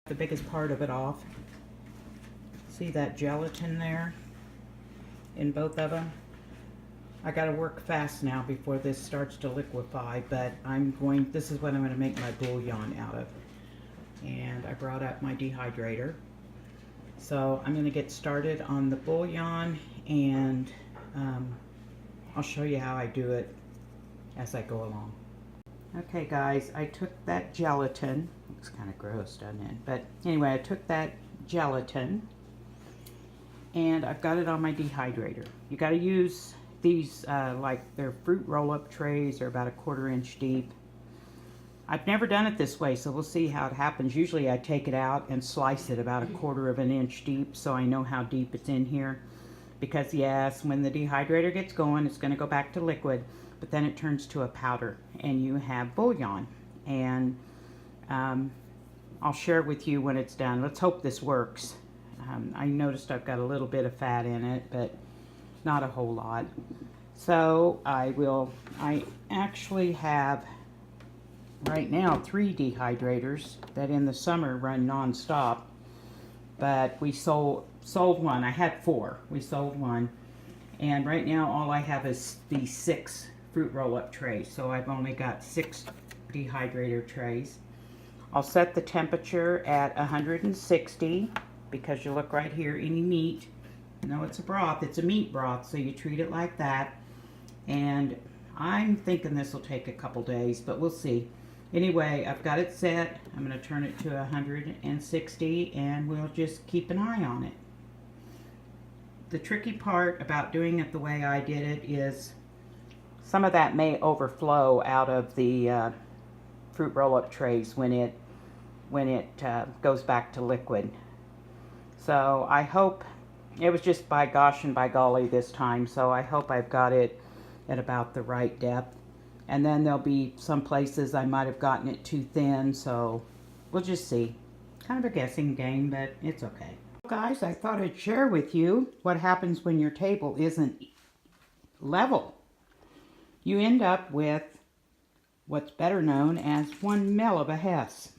the biggest part of it off. See that gelatin there in both of them? I gotta work fast now before this starts to liquefy, but this is what I'm gonna make my bouillon out of. And I brought up my dehydrator. So I'm gonna get started on the bouillon, and I'll show you how I do it as I go along. Okay guys, I took that gelatin. Looks kind of gross, doesn't it? But anyway, I took that gelatin and I've got it on my dehydrator. You got to use these like they're fruit roll-up trays. They're about a 1/4 inch deep. I've never done it this way, so we'll see how it happens. Usually I take it out and slice it about a 1/4 inch deep so I know how deep it's in here. Because yes, when the dehydrator gets going, it's going to go back to liquid, but then it turns to a powder and you have bouillon. And I'll share with you when it's done. Let's hope this works. I noticed I've got a little bit of fat in it, but not a whole lot. So I actually have right now 3 dehydrators that in the summer run non-stop, but we sold one. I had 4. We sold one, and right now all I have is these 6 fruit roll-up trays, so I've only got 6 dehydrator trays. I'll set the temperature at 160 because you look right here, any meat, no, it's a broth, it's a meat broth, so you treat it like that. And I'm thinking this will take a couple days, but we'll see. Anyway, I've got it set. I'm going to turn it to 160 and we'll just keep an eye on it. The tricky part about doing it the way I did it is some of that may overflow out of the fruit roll-up trays when it goes back to liquid. So I hope, it was just by gosh and by golly this time, so I hope I've got it at about the right depth. And then there'll be some places I might have gotten it too thin, so we'll just see. Kind of a guessing game, but it's okay. Guys, I thought I'd share with you what happens when your table isn't level. You end up with what's better known as one mell of a Hess.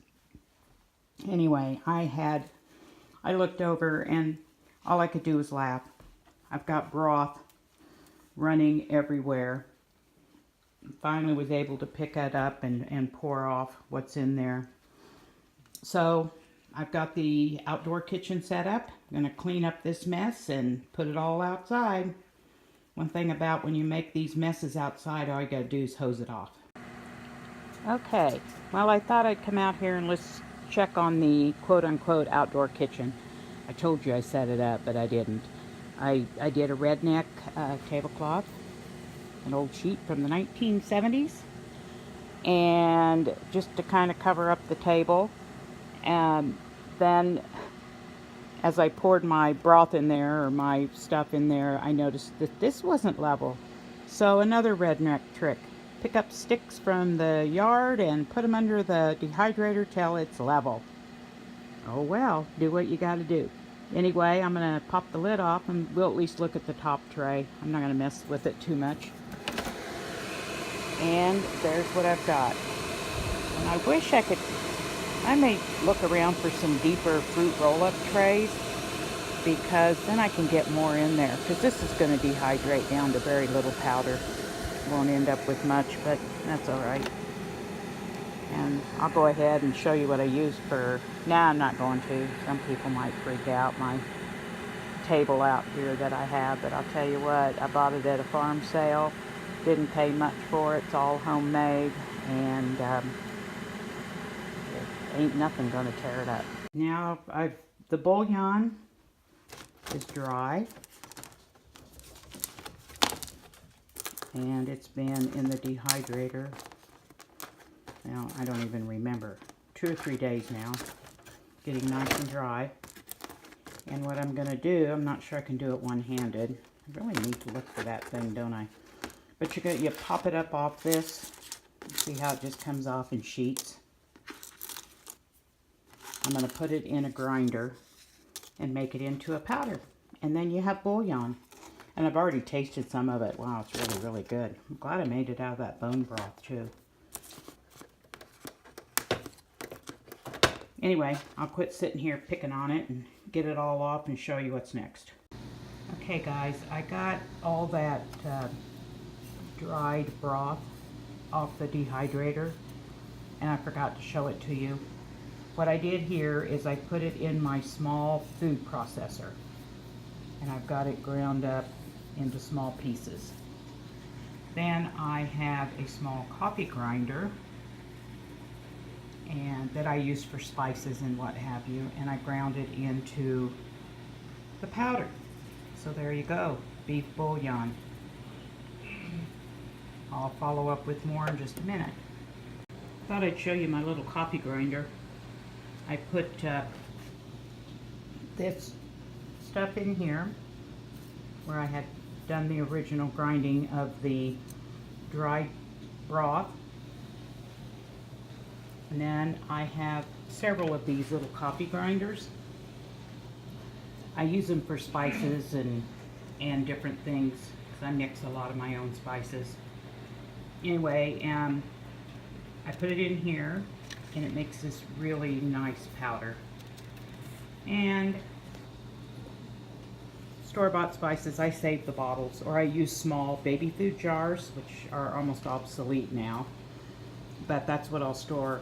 Anyway, I looked over and all I could do was laugh. I've got broth running everywhere. Finally was able to pick it up and pour off what's in there. So I've got the outdoor kitchen set up. I'm going to clean up this mess and put it all outside. One thing about when you make these messes outside, all you got to do is hose it off. Okay, well, I thought I'd come out here and let's check on the quote-unquote outdoor kitchen. I told you I set it up, but I didn't. I did a redneck tablecloth, an old sheet from the 1970s, and just to kind of cover up the table. And then as I poured my broth in there, or my stuff in there, I noticed that this wasn't level. So another redneck trick. Pick up sticks from the yard and put them under the dehydrator till it's level. Oh well, do what you got to do. Anyway, I'm going to pop the lid off and we'll at least look at the top tray. I'm not going to mess with it too much. And there's what I've got. And I wish I may look around for some deeper fruit roll-up trays, because then I can get more in there, because this is going to dehydrate down to very little powder. Won't end up with much, but that's all right. And I'll go ahead and show you what I used for. Nah, I'm not going to. Some people might freak out. My table out here that I have, but I'll tell you what, I bought it at a farm sale. Didn't pay much for it. It's all homemade, and ain't nothing gonna tear it up. Now the bouillon is dry, and it's been in the dehydrator. Now I don't even remember, 2 or 3 days now, getting nice and dry. And what I'm gonna do, I'm not sure I can do it one-handed. I really need to look for that thing, don't I? But you pop it up off this. See how it just comes off in sheets. I'm going to put it in a grinder and make it into a powder. And then you have bouillon. And I've already tasted some of it. Wow, it's really, really good. I'm glad I made it out of that bone broth too. Anyway, I'll quit sitting here picking on it and get it all off and show you what's next. Okay guys, I got all that dried broth off the dehydrator, and I forgot to show it to you. What I did here is I put it in my small food processor, and I've got it ground up into small pieces. Then I have a small coffee grinder, and that I use for spices and what have you, and I ground it into the powder. So there you go, beef bouillon. I'll follow up with more in just a minute. Thought I'd show you my little coffee grinder. I put this stuff in here where I had done the original grinding of the dried broth. And then I have several of these little coffee grinders. I use them for spices and different things because I mix a lot of my own spices. Anyway, I put it in here and it makes this really nice powder. And store-bought spices, I save the bottles, or I use small baby food jars, which are almost obsolete now. But that's what I'll store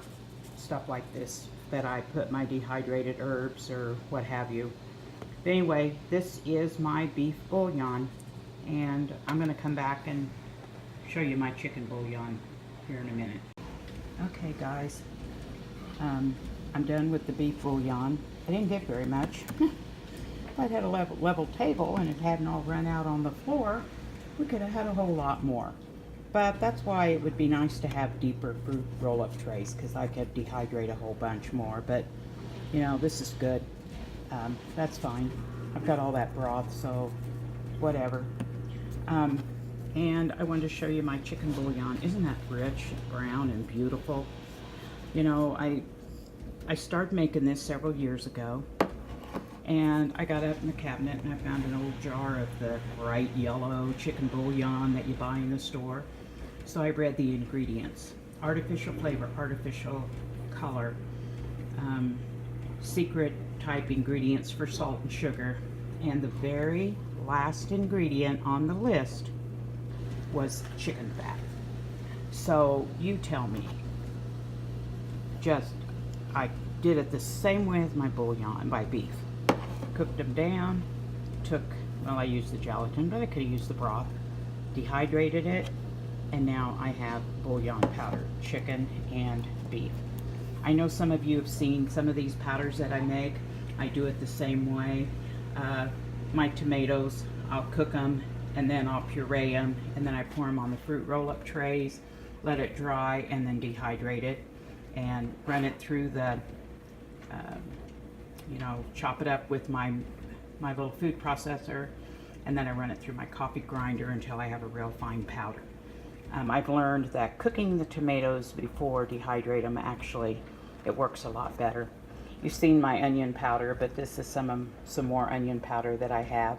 stuff like this, that I put my dehydrated herbs or what have you. But anyway, this is my beef bouillon, and I'm going to come back and show you my chicken bouillon here in a minute. Okay guys, I'm done with the beef bouillon. I didn't get very much. If I'd had a level table and it hadn't all run out on the floor, we could have had a whole lot more. But that's why it would be nice to have deeper fruit roll-up trays, because I could dehydrate a whole bunch more. But, you know, this is good. That's fine. I've got all that broth, so whatever. And I wanted to show you my chicken bouillon. Isn't that rich, brown, and beautiful? You know, I started making this several years ago. And I got up in the cabinet and I found an old jar of the bright yellow chicken bouillon that you buy in the store. So I read the ingredients. Artificial flavor, artificial color, secret type ingredients for salt and sugar. And the very last ingredient on the list was chicken fat. So you tell me. I did it the same way as my bouillon, my beef. Cooked them down, I used the gelatin, but I could have used the broth, dehydrated it, and now I have bouillon powder, chicken and beef. I know some of you have seen some of these powders that I make. I do it the same way. My tomatoes, I'll cook them, and then I'll puree them, and then I pour them on the fruit roll-up trays, let it dry, and then dehydrate it, and run it through the you know, chop it up with my little food processor, and then I run it through my coffee grinder until I have a real fine powder. I've learned that cooking the tomatoes before dehydrate them, actually, it works a lot better. You've seen my onion powder, but this is some more onion powder that I have,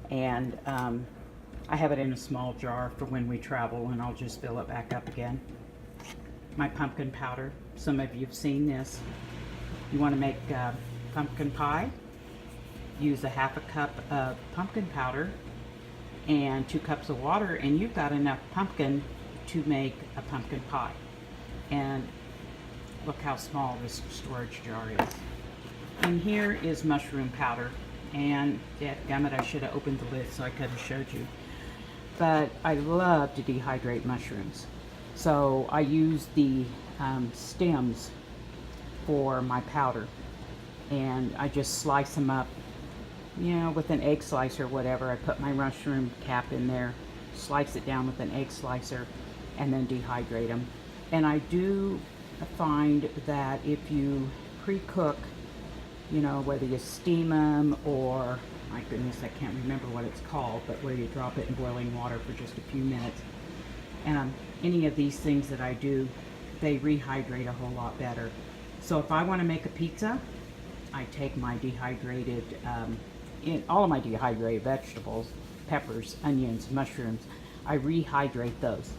and I have it in a small jar for when we travel, and I'll just fill it back up again. My pumpkin powder, some of you have seen this. You want to make pumpkin pie, use a half a cup of pumpkin powder and 2 cups of water, and you've got enough pumpkin to make a pumpkin pie. And look how small this storage jar is. And here is mushroom powder, and dadgummit, I should have opened the lid so I could have showed you. But I love to dehydrate mushrooms, so I use the stems for my powder, and I just slice them up, you know, with an egg slicer or whatever. I put my mushroom cap in there, slice it down with an egg slicer, and then dehydrate them. And I do find that if you pre-cook, you know, whether you steam them or, my goodness, I can't remember what it's called, but where you drop it in boiling water for just a few minutes. And any of these things that I do, they rehydrate a whole lot better. So if I want to make a pizza, I take my dehydrated, all of my dehydrated vegetables, peppers, onions, mushrooms, I rehydrate those.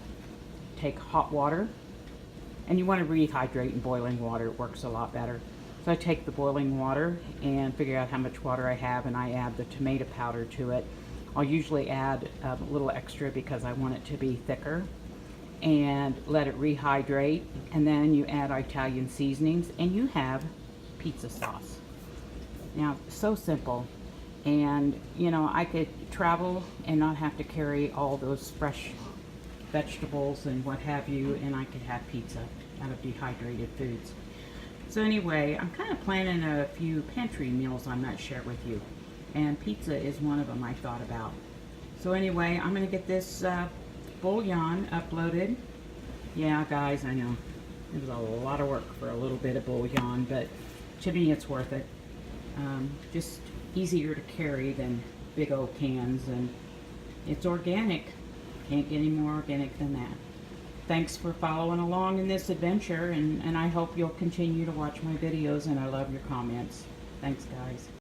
Take hot water, and you want to rehydrate in boiling water, it works a lot better. So So I take the boiling water and figure out how much water I have, and I add the tomato powder to it. I'll usually add a little extra because I want it to be thicker, and let it rehydrate, and then you add Italian seasonings and you have pizza sauce. Now, so simple. And you know, I could travel and not have to carry all those fresh vegetables and what have you, and I could have pizza out of dehydrated foods. So anyway, I'm kind of planning a few pantry meals I might share with you, and pizza is one of them I thought about. So anyway, I'm going to get this bouillon uploaded. Yeah, guys, I know it was a lot of work for a little bit of bouillon, but to me it's worth it. Just easier to carry than big old cans, and it's organic. Can't get any more organic than that. Thanks for following along in this adventure, and I hope you'll continue to watch my videos, and I love your comments. Thanks, guys.